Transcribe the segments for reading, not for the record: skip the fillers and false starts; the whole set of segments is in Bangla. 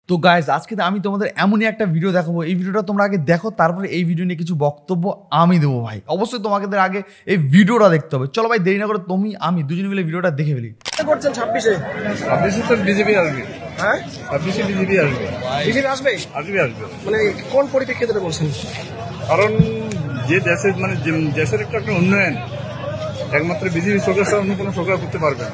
তো গাইস আজকে আমি তোমাদের এমনই একটা ভিডিও দেখাবো। এই ভিডিওটা তোমরা আগে দেখো, তারপরে এই ভিডিও নিয়ে কিছু বক্তব্য আমি দেবো। ভাই অবশ্যই তোমাদের আগে এই ভিডিওটা দেখতে হবে। চলো ভাই দেরি না করে আমি দুজনে মিলে ভিডিওটা দেখে ফেলি। করছেন 26-এ তো বিজেপি আসবে। হ্যাঁ 26-এ বিজেপি আসবে। বিজেপি আসবে মানে কোন পরিপ্রেক্ষিতে বলছেন? কারণ যে দেশের দেশের একটা উন্নয়ন একমাত্র বিজেপি সরকার ছাড়া অন্য কোনো সরকার করতে পারবে না।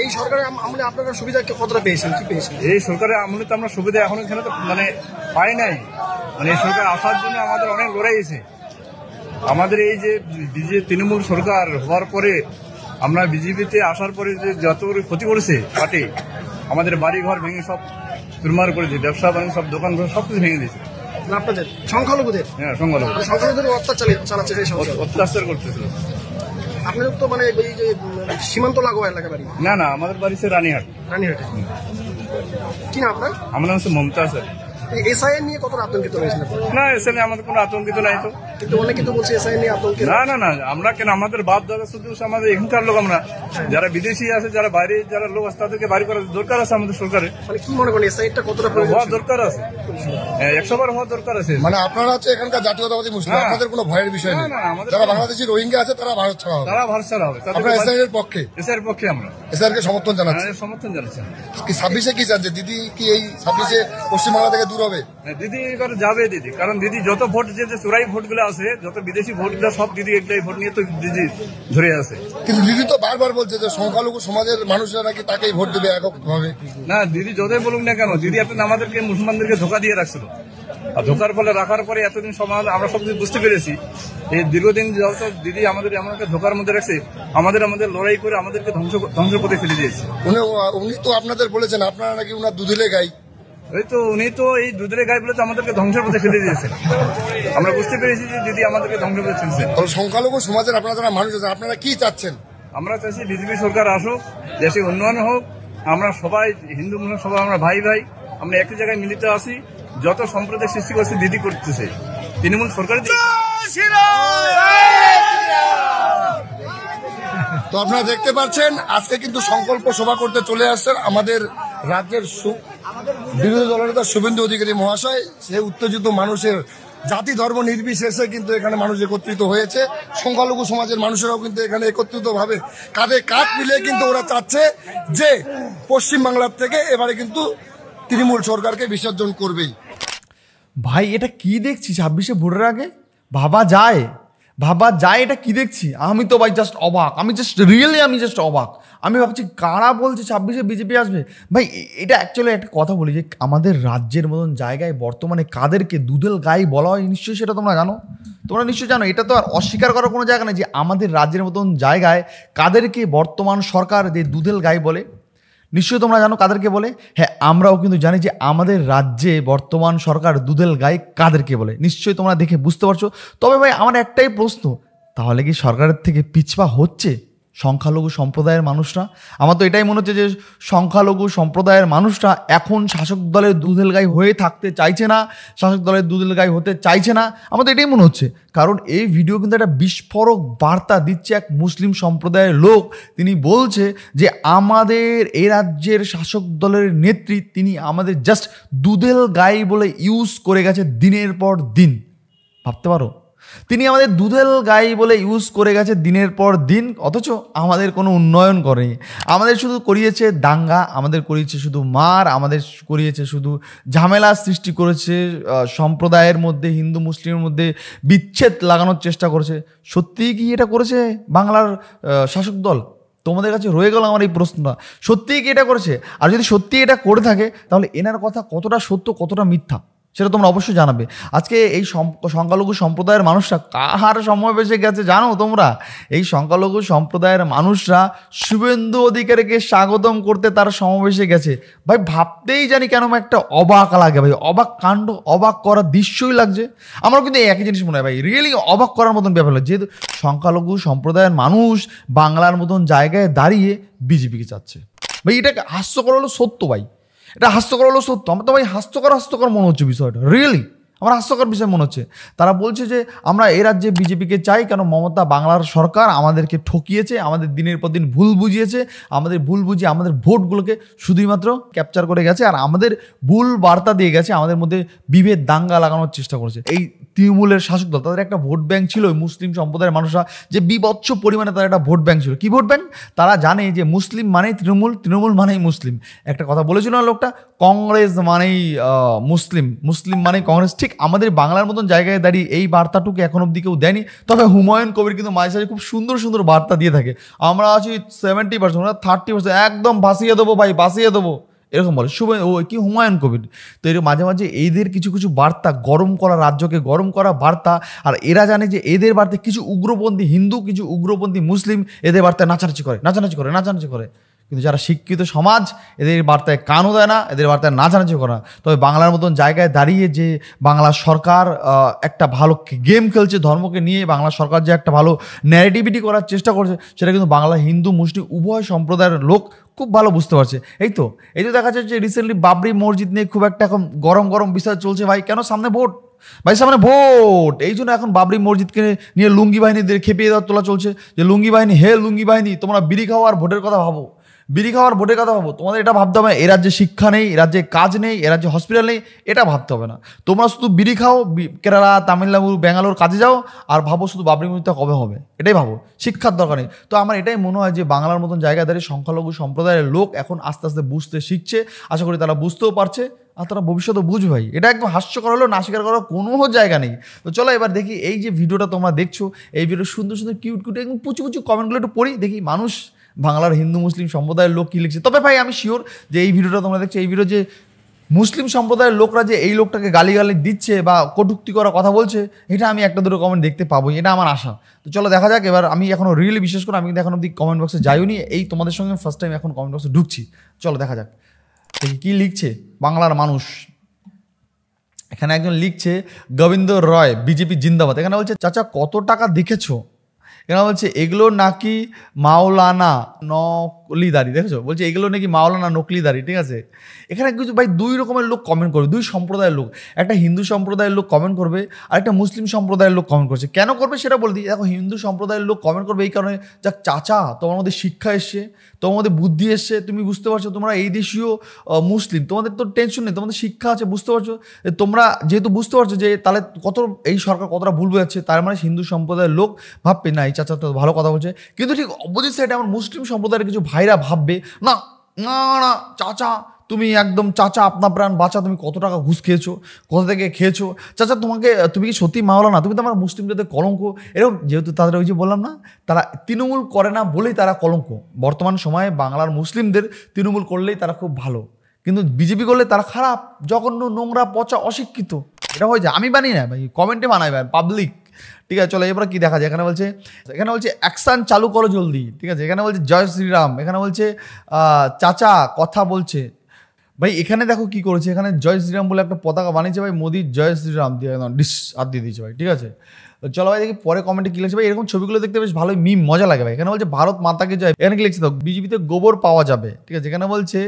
এই সরকারের আমলে আপনারা সুবিধা কতটা পেয়েছেন, কি পেয়েছেন? এই সরকারের আমলে তো আমরা সুবিধা এখন এখানে তো পাই নাই। এই সরকার আসার জন্য আমাদের অনেক লড়াই আছে। আমাদের এই যে তৃণমূল সরকার হওয়ার পরে আমরা বিজেপিতে আসার পরে যে যত ক্ষতি করেছে পার্টি, আমাদের বাড়ি ঘর ভেঙে সব চুরমার করেছে, ব্যবসা বাণিজ্য সব দোকান সব কিছু ভেঙে দিয়েছে। আপনাদের সংখ্যালঘুদের? হ্যাঁ, সংখ্যালঘুদের অত্যাচার করতেছিল। আপনাদের তো মানে এই যে সীমান্ত লাগোয়া এলাকা বাড়ি? না, আমাদের বাড়ি সে রানীহাটে। কি না আপনার? আমার নাম হচ্ছে মমতা স্যার। এসআইএন নিয়ে কতটা আতঙ্কিত হয়েছিল? না, এসআই নিয়ে আমাদের কোনো আতঙ্কিত নাই তো। কিন্তু অনেকে কিন্তু বলছে এসআইএন নিয়ে আতঙ্কিত। না, আমরা কেন, আমাদের বাপ দাদা শুধু আমাদের এখানকার লোক। আমরা যারা বিদেশি আছে, যারা বাইরে যারা লোক আছে, তাদেরকে বাড়ি করার দরকার আছে আমাদের সরকারের। মানে কি মনে করেন এসআইএনটা কতটা হওয়া দরকার আছে? 100 বার হওয়া দরকার আছে। মানে আপনারা হচ্ছে এখানকার জাতীয়তাবাদী মুসলিম, আপনাদের কোনো ভয়ের বিষয় নেই। যারা বাংলাদেশি রোহিঙ্গা আছে তারা ভারত ছাড়া হবে, ভারত ছাড়া হবে। আপনারা এসআইএর পক্ষে? এসআইয়ের পক্ষে আমরা এসআইকে সমর্থন জানাচ্ছি। কি 26-এ কি চাচ্ছে দিদি? কি এই 26-এ পশ্চিমবাংলা থেকে দূর হবে? দিদি এবার যাবে দিদি, কারণ দিদি যত ভোট যে চোরাই ভোট গুলো আছে, যত বিদেশি ভোট গুলো সব দিদি একটাই ভোট নিয়ে তো দিদি ধরে আছে। কিন্তু দিদি তো বারবার বলছে যে সংখ্যালঘু সমাজের মানুষরা নাকি তাকেই ভোট দেবে এককভাবে। না, দিদি যতই বলুক না কেন, দিদি এতদিন আমাদেরকে মুসলমানদেরকে ধোকা দিয়ে রাখছিল। আর ধোকার ফলে রাখার পরে এতদিন সমাজ আমরা সব কিছু বুঝতে পেরেছি। এই দীর্ঘদিন যত দিদি আমাদের এমন একটা ধোকার মধ্যে রাখছে, আমাদের লড়াই করে আমাদেরকে ধ্বংস পথে ফেলে দিয়েছে। উনি তো আপনাদের বলেছেন আপনারা নাকি উনার দুধেলে গাই। ওই তো উনি তো এই দুধের গায়ে বলে আমাদেরকে ধ্বংসের পথে ফেলে দিয়েছে। আমরা বুঝতে পেরেছি যে দিদি আমাদেরকে ধ্বংসের পথে ফেলছে। সংখ্যালঘু সমাজের আপনারা যারা মানুষ আছেন, আপনারা কি চাচ্ছেন? আমরা চাইছি বিজেপি সরকার আসুক, দেশে উন্নয়ন হোক। আমরা সবাই হিন্দু মুসলিম সবাই আমরা ভাই, আমরা একই জায়গায় মিলিত আছি। যত সম্প্রদায় সৃষ্টি করছে দিদি করতেছে তৃণমূল সরকার। তো আপনারা দেখতে পাচ্ছেন আজকে কিন্তু সংকল্প সভা করতে চলে আসছেন আমাদের রাজ্যের বিরোধী দলনেতা শুভেন্দু অধিকারী মহাশয়। সে উত্তেজিত মানুষের জাতি ধর্ম নির্বিশেষে কিন্তু এখানে মানুষ একত্রিত হয়েছে। সংখ্যালঘু সমাজের মানুষেরাও কিন্তু এখানে একত্রিত ভাবে কাঁধে কাঁধ মিলিয়ে কিন্তু ওরা চাচ্ছে যে পশ্চিমবাংলার থেকে এবারে কিন্তু তৃণমূল সরকারকে বিসর্জন করবেই। ভাই এটা কি দেখছি 26-এ ভোটের আগে? ভাবা যায় এটা কি দেখছি? আমি তো ভাই জাস্ট অবাক। আমি জাস্ট অবাক। আমি ভাবছি কারা বলছে 26-এ বিজেপি আসবে। ভাই এটা অ্যাকচুয়ালি একটা কথা বলি যে আমাদের রাজ্যের মতন জায়গায় বর্তমানে কাদেরকে দুধেল গাই বলা হয় নিশ্চয়ই সেটা তোমরা নিশ্চয়ই জানো। এটা তো আর অস্বীকার করার কোনো জায়গা নেই যে আমাদের রাজ্যের মতন জায়গায় কাদেরকে বর্তমান সরকার যে দুধেল গাই বলে। নিশ্চয়ই তোমরা জানো কাদেরকে বলে। হ্যাঁ, আমরাও কিন্তু জানি যে আমাদের রাজ্যে বর্তমান সরকার দুধেল গাই কাদেরকে বলে। নিশ্চয়ই তোমরা দেখে বুঝতে পারছো। তবে ভাই আমার একটাই প্রশ্ন, তাহলে কি সরকারের থেকে পিছপা হচ্ছে সংখ্যালঘু সম্প্রদায়ের মানুষরা? আমার তো এটাই মনে হচ্ছে যে সংখ্যালঘু সম্প্রদায়ের মানুষরা এখন শাসক দলের দুধেল গাই হয়ে থাকতে চাইছে না, শাসক দলের দুধেল গাই হতে চাইছে না। আমার তো এটাই মনে হচ্ছে। কারণ এই ভিডিও কিন্তু একটা বিস্ফোরক বার্তা দিচ্ছে এক মুসলিম সম্প্রদায়ের লোক। তিনি বলছে যে আমাদের এই রাজ্যের শাসক দলের নেত্রী, তিনি আমাদের জাস্ট দুধেল গাই বলে ইউজ করে গেছে দিনের পর দিন। ভাবতে পারো, তিনি আমাদের দুধেল গাই বলে ইউজ করে গেছে দিনের পর দিন, অথচ আমাদের কোনো উন্নয়ন করেনি। আমাদের শুধু করিয়েছে দাঙ্গা, আমাদের করিয়েছে শুধু মার, আমাদের করিয়েছে শুধু ঝামেলা সৃষ্টি করেছে সম্প্রদায়ের মধ্যে, হিন্দু মুসলিমের মধ্যে বিচ্ছেদ লাগানোর চেষ্টা করেছে। সত্যিই কি এটা করেছে বাংলার শাসক দল? তোমাদের কাছে রয়ে গেল আমার এই প্রশ্নটা, সত্যিই কি এটা করেছে? আর যদি সত্যি এটা করে থাকে তাহলে এনার কথা কতটা সত্য কতটা মিথ্যা সেটা তোমরা অবশ্যই জানাবে। আজকে এই সংখ্যালঘু সম্প্রদায়ের মানুষরা কাহার সমাবেশে গেছে জানো তোমরা? এই সংখ্যালঘু সম্প্রদায়ের মানুষরা শুভেন্দু অধিকারীকে স্বাগতম করতে তার সমাবেশে গেছে। ভাই ভাবতেই জানি কেন একটা অবাক লাগে ভাই, অবাক কাণ্ড, অবাক করার দৃশ্যই লাগছে। আমার কিন্তু একই জিনিস মনে হয় ভাই, রিয়েলি অবাক করার মতন ব্যাপার লাগে, যেহেতু সংখ্যালঘু সম্প্রদায়ের মানুষ বাংলার মতন জায়গায় দাঁড়িয়ে বিজেপিকে চাচ্ছে। ভাই এটা হাস্যকর হলো সত্য ভাই, এটা হাস্যকর হলো সত্য। আমার তো ভাই হাস্যকর মনে হচ্ছে বিষয়টা, রিয়েলি আমার হাস্যকর বিষয় মনে হচ্ছে। তারা বলছে যে আমরা এই রাজ্যে বিজেপিকে চাই, কেন মমতা বাংলার সরকার আমাদেরকে ঠকিয়েছে, আমাদের দিনের পর দিন ভুল বুঝিয়েছে, আমাদের ভুল বুঝিয়ে আমাদের ভোটগুলোকে শুধুমাত্র ক্যাপচার করে গেছে, আর আমাদের ভুল বার্তা দিয়ে গেছে, আমাদের মধ্যে বিভেদ দাঙ্গা লাগানোর চেষ্টা করেছে। এই তৃণমূলের শাসক দল, তাদের একটা ভোট ব্যাংক ছিল ওই মুসলিম সম্প্রদায়ের মানুষরা, যে বিভৎস পরিমাণে তাদের একটা ভোট ব্যাংক ছিল। কি ভোট ব্যাংক? তারা জানে যে মুসলিম মানেই তৃণমূল, তৃণমূল মানেই মুসলিম। একটা কথা বলেছিল না লোকটা, কংগ্রেস মানেই মুসলিম, মুসলিম মানেই কংগ্রেস। ঠিক আমাদের বাংলার মতন জায়গায় দাঁড়িয়ে এই বার্তাটুকু এখন অব্দি কেউ দেয়নি। তবে হুমায়ুন কবির কিন্তু মাঝে সাঝে খুব সুন্দর সুন্দর বার্তা দিয়ে থাকে। আমরা আছি 70%, আমরা 30%, একদম ভাসিয়ে দেবো ভাই, ভাসিয়ে দেবো, এরকম বলে কি হুমায়ুন কবির। তো এর মাঝে মাঝে এদের কিছু কিছু বার্তা, গরম করা রাজ্যকে গরম করা বার্তা, আর এরা জানে যে এদের বার্তায় কিছু উগ্রপন্থী হিন্দু, কিছু উগ্রপন্থী মুসলিম এদের বার্তায় নাচানাচি করে। কিন্তু যারা শিক্ষিত সমাজ এদের বার্তায় কানও দেয় না, এদের বার্তায় নাচানাচি করে না। তবে বাংলার মতন জায়গায় দাঁড়িয়ে যে বাংলা সরকার একটা ভালো গেম খেলছে ধর্মকে নিয়ে, বাংলা সরকার যে একটা ভালো ন্যারেটিভিটি করার চেষ্টা করছে, সেটা কিন্তু বাংলা হিন্দু মুসলিম উভয় সম্প্রদায়ের লোক খুব ভালো বুঝতে পারছে। এই তো দেখা যাচ্ছে যে রিসেন্টলি বাবরি মসজিদ নিয়ে খুব একটা এখন গরম বিষয় চলছে ভাই। কেন? সামনে ভোট ভাই, সামনে ভোট। এই জন্য এখন বাবরি মসজিদকে নিয়ে লুঙ্গি বাহিনীদের খেপিয়ে দেওয়ার তোলা চলছে, যে লুঙ্গি বাহিনী, হে লুঙ্গি বাহিনী, তোমরা বিড়ি খাও আর ভোটের কথা ভাবো, বিড়ি খাওয়ার ভোটের কথা ভাবো। তোমাদের এটা ভাবতে হবে এ রাজ্যে শিক্ষা নেই, এ রাজ্যে কাজ নেই, এ রাজ্যে হসপিটাল নেই, এটা ভাবতে হবে না। তোমরা শুধু বিড়ি খাও, কেরালা, তামিলনাড়ু, ব্যাঙ্গালোর কাজে যাও, আর ভাবো শুধু বাবরি মসজিদটা কবে হবে, এটাই ভাবো, শিক্ষার দরকার নেই। তো আমার এটাই মনে হয় যে বাংলার মতন জায়গায় দাঁড়িয়ে সংখ্যালঘু সম্প্রদায়ের লোক এখন আস্তে আস্তে বুঝতে শিখছে। আশা করি তারা বুঝতেও পারছে, আর তারা ভবিষ্যতে বুঝবে ভাই। এটা একদম হাস্যকর হলেও না স্বীকার করার কোনো জায়গা নেই। তো চলো এবার দেখি এই যে ভিডিওটা তোমরা দেখছো, এই ভিডিও সুন্দর সুন্দর কিউট একদম পুচু কমেন্টগুলো একটু পড়ি, দেখি মানুষ বাংলার হিন্দু মুসলিম সম্প্রদায়ের লোক কী লিখছে। তবে ভাই আমি শিওর যে এই ভিডিওটা তোমরা দেখছো, এই ভিডিও যে মুসলিম সম্প্রদায়ের লোকরা যে এই লোকটাকে গালিগালি দিচ্ছে বা কটূক্তি করা কথা বলছে, এটা আমি একটা দুটো কমেন্ট দেখতে পাবোই, এটা আমার আশা। তো চলো দেখা যাক। এবার আমি এখনও রিয়েলি বিশেষ করে আমি কিন্তু এখন অব্দি কমেন্ট বক্সে যাইনি, এই তোমাদের সঙ্গে ফার্স্ট টাইম এখন কমেন্ট বক্সে ঢুকছি। চলো দেখা যাক কী লিখছে বাংলার মানুষ। এখানে একজন লিখছে গোবিন্দ রয়, বিজেপি জিন্দাবাদ। এখানে বলছে চাচা কত টাকা দেখেছো, এখানে বলছে এগুলো নাকি মাওলানা নকলিদারি, দেখেছো, বলছে এগুলো নাকি মাওলানা নকলিদারি। ঠিক আছে, এখানে কিছু ভাই দুই রকমের লোক কমেন্ট করবে, দুই সম্প্রদায়ের লোক। একটা হিন্দু সম্প্রদায়ের লোক কমেন্ট করবে, আর একটা মুসলিম সম্প্রদায়ের লোক কমেন্ট করছে। কেন করবে সেটা বলে দিই। দেখো, হিন্দু সম্প্রদায়ের লোক কমেন্ট করবে এই কারণে, যাক চাচা তোমার মধ্যে শিক্ষা এসছে, তোমার মধ্যে বুদ্ধি এসছে, তুমি বুঝতে পারছো তোমরা এই দেশীয় মুসলিম, তোমাদের তো টেনশন নেই, তোমাদের শিক্ষা আছে, বুঝতে পারছো তোমরা, যেহেতু বুঝতে পারছো যে তাহলে কত এই সরকার কতটা ভুল বোঝাচ্ছে, তার মানে হিন্দু সম্প্রদায়ের লোক ভাববে না এই চাচা তো ভালো কথা বলছে। কিন্তু ঠিক অপোজিট সাইডে আমার মুসলিম সম্প্রদায়ের কিছু ভাইরা ভাববে না না না চাচা তুমি একদম, চাচা আপনার প্রাণ বাঁচা, তুমি কত টাকা ঘুষ খেয়েছো, কোথা থেকে খেয়েছো, চাচা তুমি কি সত্যি মাওলানা, তুমি তো আমার মুসলিমদের কলঙ্ক। এরকম যেহেতু তাদের ওই যে বললাম না, তারা তৃণমূল করে না বলেই তারা কলঙ্ক। বর্তমান সময়ে বাংলার মুসলিমদের তৃণমূল করলেই তারা খুব ভালো, কিন্তু বিজেপি করলে তারা খারাপ, জঘন্য, নোংরা, পচা, অশিক্ষিত। এটা হয়ে যায়, আমি বানি না ভাই, কমেন্টে বানাই ভাই, পাবলিক। ঠিক আছে, চলো এবার কি দেখা যায়। এখানে বলছে অ্যাকশন চালু করো জলদি। ঠিক আছে, এখানে বলছে জয় শ্রীরাম। এখানে বলছে চাচা কথা বলছে ভাই। এখানে দেখো কি করেছে, এখানে জয় শ্রীরাম বলে একটা পতাকা বানিয়েছে ভাই, মোদির জয় শ্রীরাম দিয়ে ডিস আর দিয়ে দিয়েছে ভাই। ঠিক আছে, চলো ভাই দেখি পরে কমেন্টে কি লিখছে ভাই। এরকম ছবিগুলো দেখতে বেশ ভালোই মজা লাগে ভাই। এখানে বলছে ভারত মাতাকে জয়। এখানে কি লিখছে, বিজেপিতে গোবর পাওয়া যাবে। ঠিক আছে, এখানে বলছে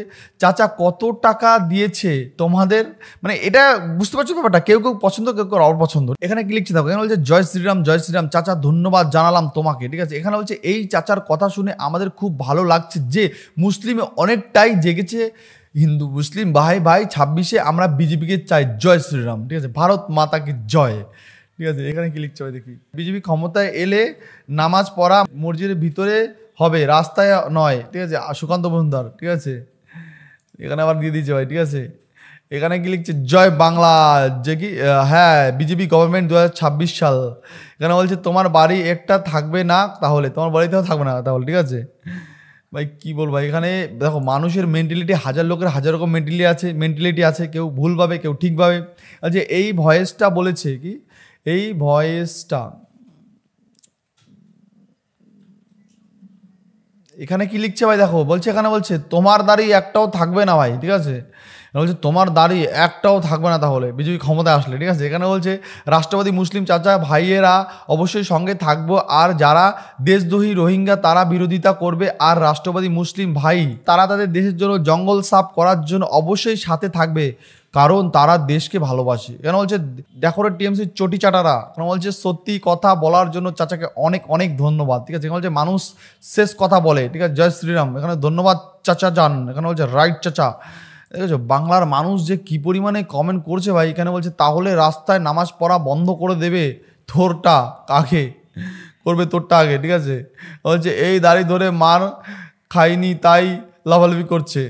চাচা কত টাকা দিয়েছে তোমাদের, মানে এটা বুঝতে পারছো ব্যাপারটা, কেউ কেউ পছন্দ, কেউ কেউ অপছন্দ। এখানে কি লিখছে দেখো, এখানে বলছে জয় শ্রীরাম, জয় শ্রীরাম চাচা, ধন্যবাদ জানালাম তোমাকে। ঠিক আছে, এখানে বলছে এই চাচার কথা শুনে আমাদের খুব ভালো লাগছে যে মুসলিমে অনেকটাই জেগেছে, হিন্দু মুসলিম ভাই 26-এ আমরা বিজেপিকে চাই, জয় শ্রীরাম। ঠিক আছে, ভারত মাতাকে জয়। ঠিক আছে, এখানে কি লিখছে ভাই দেখি, বিজেপি ক্ষমতায় এলে নামাজ পড়া মসজিদের ভিতরে হবে, রাস্তায় নয়। ঠিক আছে, সুকান্ত মজুমদার। ঠিক আছে, এখানে আবার দিয়ে দিয়েছে ভাই। ঠিক আছে, এখানে কি লিখছে জয় বাংলা, যে কি হ্যাঁ বিজেপি গভর্নমেন্ট 2026 সাল। এখানে বলছে তোমার বাড়ি একটা থাকবে না তাহলে, তোমার বাড়িতেও থাকবে না তাহলে। ঠিক আছে ভাই, কি বলবো, এখানে দেখো মানুষের মেন্টালিটি, হাজার লোকের হাজার রকম মেন্টালিটি আছে, কেউ ভুলভাবে কেউ ঠিকভাবে। আচ্ছা, এই ভয়েসটা বলেছে কি, এই ভয়েসটা এখানে কি লিখছে ভাই দেখো, বলছে এখানে বলছে তোমার দাড়ি একটাও থাকবে না ভাই। ঠিক আছে, বলছে তোমার দাড়ি একটাও থাকবে না তাহলে বিজেপি ক্ষমতায় আসলে, ঠিক আছে। এখানে বলছে রাষ্ট্রবাদী মুসলিম চাচা ভাইয়েরা অবশ্যই সঙ্গে থাকবো, আর যারা দেশদ্রোহী রোহিঙ্গা তারা বিরোধিতা করবে, আর রাষ্ট্রবাদী মুসলিম ভাই তারা তাদের দেশের জন্য জঙ্গল সাফ করার জন্য অবশ্যই সাথে থাকবে, কারণ তারা দেশকে ভালোবাসে। কেন বলছে দেখো রে টিএমসির চটি চাটারা, কেন বলছে সত্যি কথা বলার জন্য চাচাকে অনেক অনেক ধন্যবাদ, ঠিক আছে। এখানে বলছে মানুষ শেষ কথা বলে, ঠিক আছে, জয় শ্রীরাম, এখানে ধন্যবাদ চাচা যান, এখানে বলছে রাইট চাচা। দেখেছো বাংলার মানুষ যে কি পরিমাণে কমেন্ট করছে ভাই। এখানে বলছে তাহলে রাস্তায় নামাজ পড়া বন্ধ করে দেবে, তোরটা আগে করবে, তোরটা আগে, ঠিক আছে। বলছে এই দাড়ি ধরে মার খাইনি তাই লাভালাভি করছে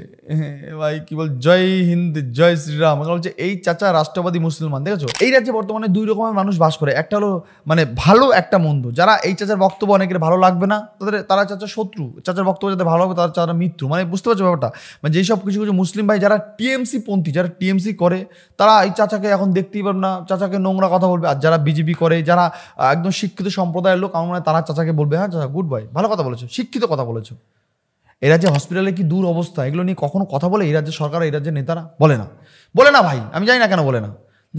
ভাই, কি বল, জয় হিন্দ জয় শ্রীরাম। বলছে এই চাচা রাষ্ট্রবাদী মুসলমান। দেখেছো এই রাজ্যে বর্তমানে দুই রকমের মানুষ বাস করে, একটা হলো মানে ভালো, একটা মন্দ। যারা এই চাচার বক্তব্য অনেকের ভালো লাগবে না তারা চাচার শত্রু, চাচার বক্তব্য যাদের ভালো লাগবে তারা মিত্র, মানে বুঝতে পারছো ব্যাপারটা। মানে যেসব কিছু কিছু মুসলিম ভাই যারা টিএমসি পন্থী, যারা টিএমসি করে তারা এই চাচাকে এখন দেখতেই পারবে না, চাচাকে নোংরা কথা বলবে। আর যারা বিজেপি করে, যারা একদম শিক্ষিত সম্প্রদায়ের লোক, আমার মনে হয় তারা চাচাকে বলবে হ্যাঁ চাচা গুড বাই, ভালো কথা বলেছো, শিক্ষিত কথা বলেছো। এই রাজ্যে হসপিটালে কি দূর অবস্থা, এগুলো নিয়ে কখনো কথা বলে এই রাজ্যের সরকার, এই রাজ্যের নেতারা? বলে না ভাই, আমি জানি না কেন বলে না।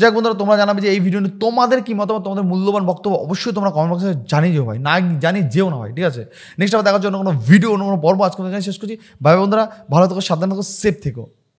যাক বন্ধুরা, তোমরা জানাবে যে এই ভিডিও নিয়ে তোমাদের কি মতামত, তোমাদের মূল্যবান বক্তব্য অবশ্যই তোমরা কমেন্ট বক্সে জানিয়ে যেও ভাই, না জানিয়ে যেও না ভাই, ঠিক আছে। নেক্সট আবার দেখার জন্য কোনো ভিডিও, অন্য কোনো পর্ব আজকে শেষ করছি। ভাই বন্ধুরা, ভালো থেকো, সাবধান থেকো, সেফ থেকো।